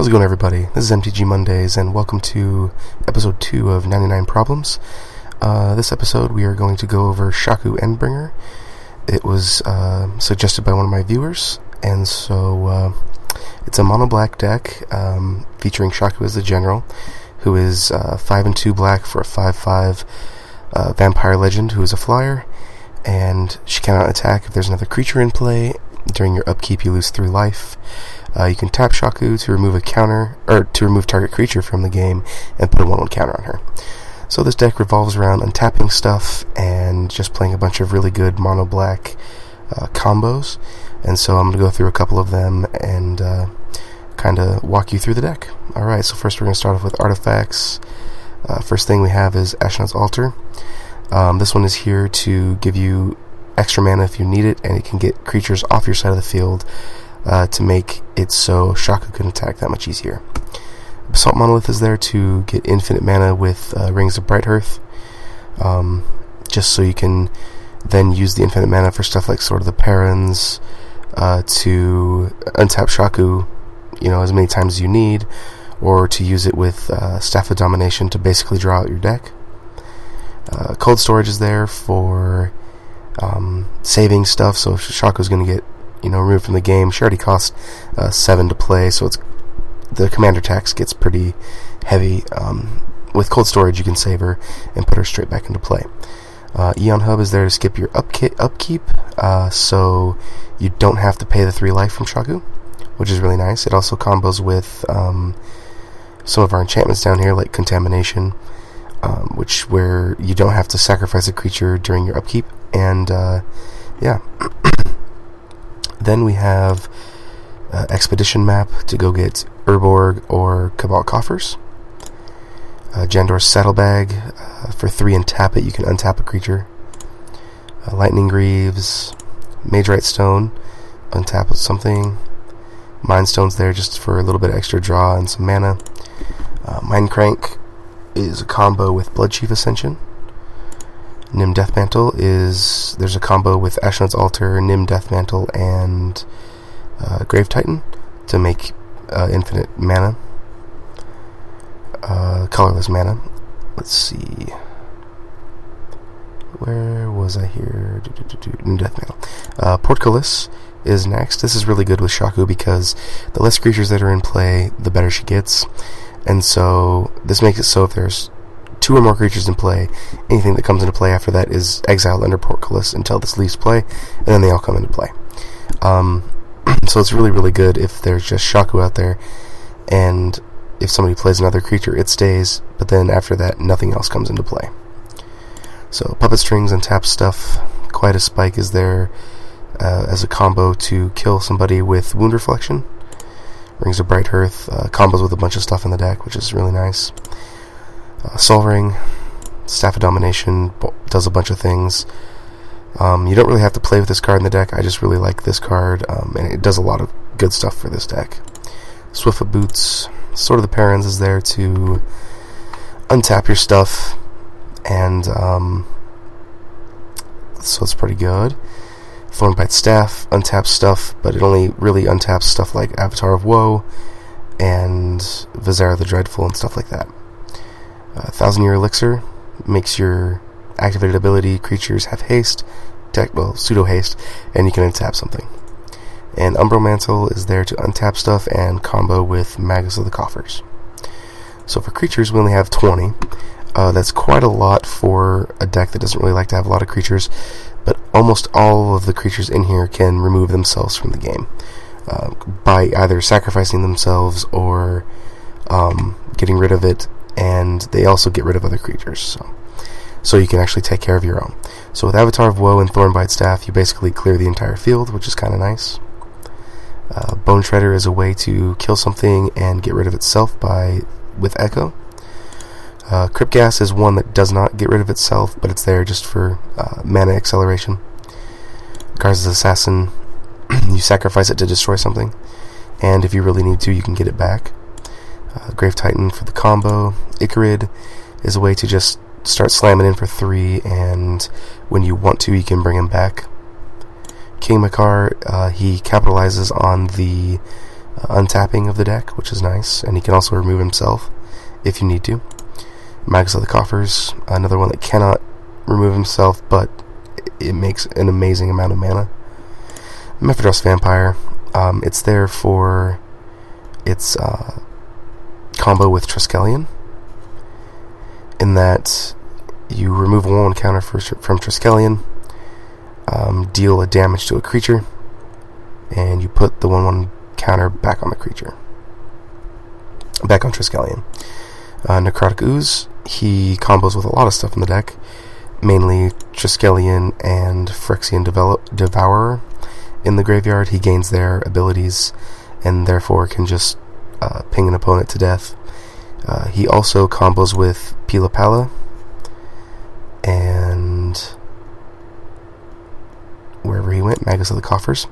How's it going, everybody? This is MTG Mondays, and welcome to episode 2 of 99 Problems. This episode we are going to go over Shaku Endbringer. It was suggested by one of my viewers, and so it's a mono-black deck featuring Shaku as the general, who is 5 and 2 black for a 5/5 vampire legend who is a flyer, and she cannot attack if there's another creature in play. During your upkeep, you lose 3 life. You can tap Shaku to remove a counter, or to remove target creature from the game and put a 1/1 counter on her. So this deck revolves around untapping stuff and just playing a bunch of really good mono black combos. And so I'm going to go through a couple of them and kind of walk you through the deck. Alright, so first we're going to start off with artifacts. First thing we have is Ashnod's Altar. This one is here to give you extra mana if you need it, and it can get creatures off your side of the field to make it so Shaku can attack that much easier. Basalt Monolith is there to get infinite mana with Rings of Brighthearth, just so you can then use the infinite mana for stuff like Sword of the Perons, to untap Shaku, as many times as you need, or to use it with Staff of Domination to basically draw out your deck. Cold Storage is there for saving stuff, so if Shaku's going to get removed from the game. She already costs 7 to play, so the commander tax gets pretty heavy. With Cold Storage, you can save her and put her straight back into play. Eon Hub is there to skip your upkeep, so you don't have to pay the 3 life from Shaku, which is really nice. It also combos with some of our enchantments down here, like Contamination, where you don't have to sacrifice a creature during your upkeep, and yeah. Then we have Expedition Map to go get Urborg or Cabal Coffers. Jandor's Saddlebag, for 3 and tap it, you can untap a creature. Lightning Greaves, Magerite Stone, untap something. Mind Stone's there just for a little bit of extra draw and some mana. Mindcrank is a combo with Bloodchief Ascension. Nim Deathmantle there's a combo with Ashnod's Altar, Nim Deathmantle, and Grave Titan to make infinite mana, colorless mana. Let's see, where was I here? Nim Deathmantle. Portcullis is next. This is really good with Shaku because the less creatures that are in play, the better she gets, and so this makes it so if there's 2 or more creatures in play, anything that comes into play after that is exiled under Portcullis until this leaves play, and then they all come into play. So it's really, really good if there's just Shaku out there, and if somebody plays another creature, it stays, but then after that, nothing else comes into play. So Puppet Strings and tap stuff. Quite a Spike is there as a combo to kill somebody with Wound Reflection. Rings of Brighthearth combos with a bunch of stuff in the deck, which is really nice. Sol Ring, Staff of Domination, does a bunch of things. You don't really have to play with this card in the deck. I just really like this card, and it does a lot of good stuff for this deck. Swiftfoot Boots, Sword of the Perons is there to untap your stuff, and so it's pretty good. Thornbite Staff untaps stuff, but it only really untaps stuff like Avatar of Woe and Vizara the Dreadful and stuff like that. 1,000-Year Elixir makes your activated ability creatures have haste, pseudo haste, and you can untap something. And Umbral Mantle is there to untap stuff and combo with Magus of the Coffers. So for creatures, we only have 20. That's quite a lot for a deck that doesn't really like to have a lot of creatures, but almost all of the creatures in here can remove themselves from the game by either sacrificing themselves or getting rid of it, and they also get rid of other creatures, so you can actually take care of your own. So with Avatar of Woe and Thornbite Staff, you basically clear the entire field, which is kind of nice. Bone Shredder is a way to kill something and get rid of itself with Echo. Crypt Gas is one that does not get rid of itself, but it's there just for mana acceleration. Garza's Assassin, you sacrifice it to destroy something, and if you really need to, you can get it back. Grave Titan for the combo. Icarid is a way to just start slamming in for 3, and when you want to, you can bring him back. King Makar, he capitalizes on the untapping of the deck, which is nice, and he can also remove himself if you need to. Magus of the Coffers, another one that cannot remove himself, but it makes an amazing amount of mana. Mephrodros Vampire, it's there for its combo with Triskelion, in that you remove a 1/1 counter from Triskelion, deal a damage to a creature, and you put the 1/1 counter back on the creature. Back on Triskelion. Necrotic Ooze, he combos with a lot of stuff in the deck, mainly Triskelion and Phyrexian Devourer. In the graveyard, he gains their abilities and therefore can just ping an opponent to death. He also combos with Pila Pala and wherever he went, Magus of the Coffers.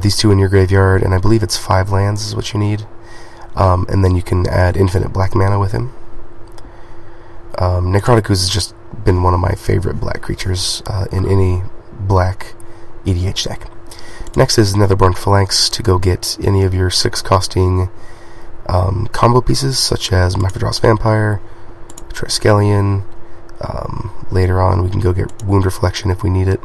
These two in your graveyard, and I believe it's 5 lands is what you need. And then you can add infinite black mana with him. Necrotic Ooze has just been one of my favorite black creatures in any black EDH deck. Next is Netherborn Phalanx to go get any of your 6-costing combo pieces, such as Mephrodros Vampire, Triskelion. Later on, we can go get Wound Reflection if we need it.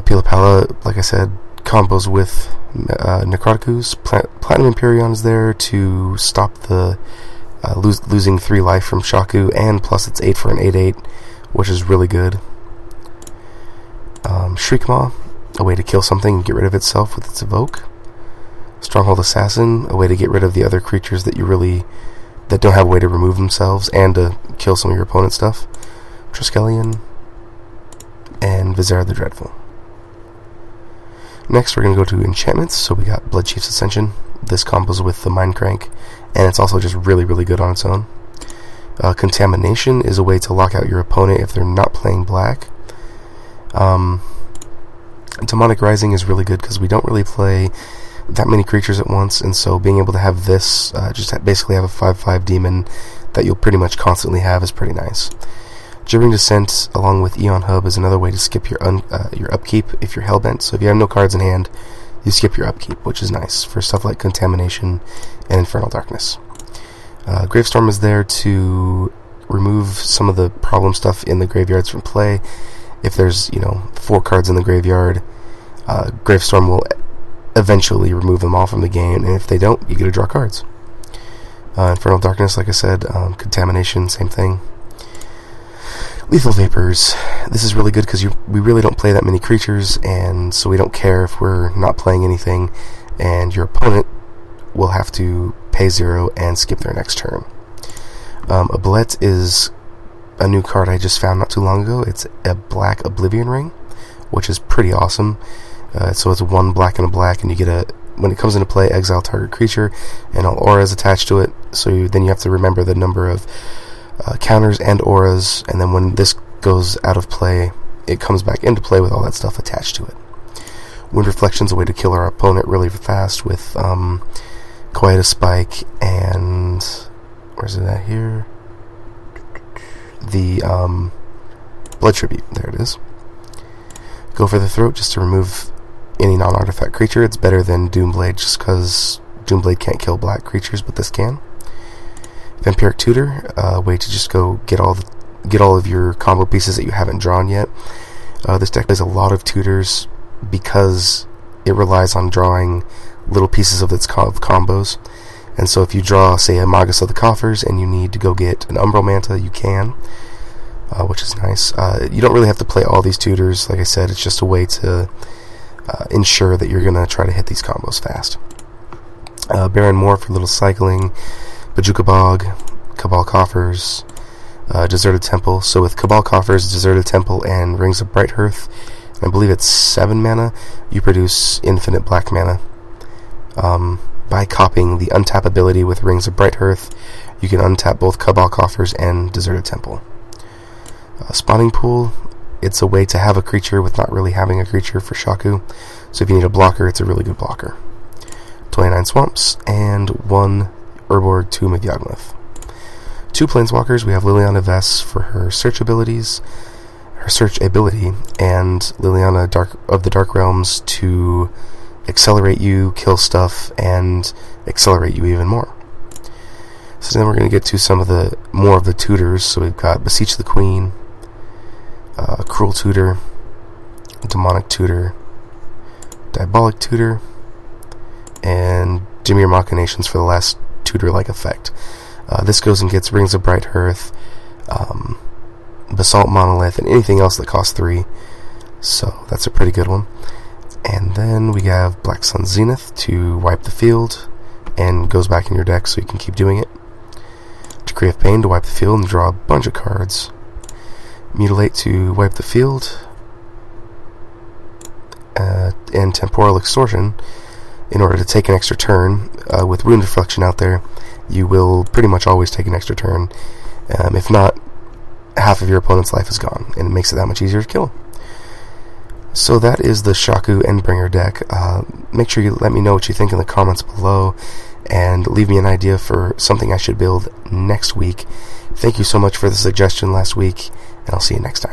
Pila Pala, like I said, combos with Necrotic Ooze. Platinum Empyrean is there to stop the losing 3 life from Shaku, and plus it's 8 for an 8/8, which is really good. Shriekmaw, a way to kill something and get rid of itself with its evoke. Stronghold Assassin, a way to get rid of the other creatures that don't have a way to remove themselves and to kill some of your opponent's stuff. Triskelion, and Viscera the Dreadful. Next, we're going to go to enchantments. So we got Bloodchief's Ascension. This combos with the Mind Crank, and it's also just really, really good on its own. Contamination is a way to lock out your opponent if they're not playing black. Demonic Rising is really good because we don't really play that many creatures at once, and so being able to have this, basically have a 5/5 demon that you'll pretty much constantly have, is pretty nice. Gibbering Descent, along with Eon Hub, is another way to skip your upkeep if you're hellbent. So if you have no cards in hand, you skip your upkeep, which is nice for stuff like Contamination and Infernal Darkness. Gravestorm is there to remove some of the problem stuff in the graveyards from play. If there's 4 cards in the graveyard, Gravestorm will eventually remove them all from the game, and if they don't, you get to draw cards. Infernal Darkness, like I said, Contamination, same thing. Lethal Vapors. This is really good because we really don't play that many creatures, and so we don't care if we're not playing anything, and your opponent will have to pay 0 and skip their next turn. Ablette is a new card I just found not too long ago. It's a black Oblivion Ring, which is pretty awesome. So it's 1 black and a black, and you get when it comes into play, exile target creature, and all auras attached to it. So then you have to remember the number of counters and auras, and then when this goes out of play, it comes back into play with all that stuff attached to it. Wound Reflection is a way to kill our opponent really fast with Quietus Spike and where's it at here? The Blood Tribute. There it is. Go for the Throat just to remove any non-artifact creature. It's better than Doomblade just because Doomblade can't kill black creatures, but this can. Vampiric Tutor, a way to just go get all of your combo pieces that you haven't drawn yet. This deck plays a lot of tutors because it relies on drawing little pieces of its combos. And so if you draw, say, a Magus of the Coffers and you need to go get an Umbral Manta, you can, which is nice. You don't really have to play all these tutors. Like I said, it's just a way to ensure that you're going to try to hit these combos fast. Baron Moor for little cycling. Bajuka Bog, Cabal Coffers, Deserted Temple. So with Cabal Coffers, Deserted Temple, and Rings of Bright Hearth, I believe it's 7 mana, you produce infinite black mana. By copying the untap ability with Rings of Bright Hearth, you can untap both Cabal Coffers and Deserted Temple. Spawning Pool, it's a way to have a creature with not really having a creature for Shaku. So if you need a blocker, it's a really good blocker. 29 Swamps, and 1 Urborg Tomb of Yawgmoth. 2 Planeswalkers, we have Liliana Vess for her search ability, and Liliana of the Dark Realms to accelerate you, kill stuff, and accelerate you even more. So then we're going to get to some of the more of the tutors. So we've got Beseech the Queen, Cruel Tutor, Demonic Tutor, Diabolic Tutor, and Dimir Machinations for the last tutor-like effect. This goes and gets Rings of Bright Hearth, Basalt Monolith, and anything else that costs 3. So that's a pretty good one. And then we have Black Sun Zenith to wipe the field, and goes back in your deck so you can keep doing it. Decree of Pain to wipe the field and draw a bunch of cards. Mutilate to wipe the field. And Temporal Extortion in order to take an extra turn. With Wound Deflection out there, you will pretty much always take an extra turn. If not, half of your opponent's life is gone, and it makes it that much easier to kill. So that is the Shaku Endbringer deck. Make sure you let me know what you think in the comments below, and leave me an idea for something I should build next week. Thank you so much for the suggestion last week, and I'll see you next time.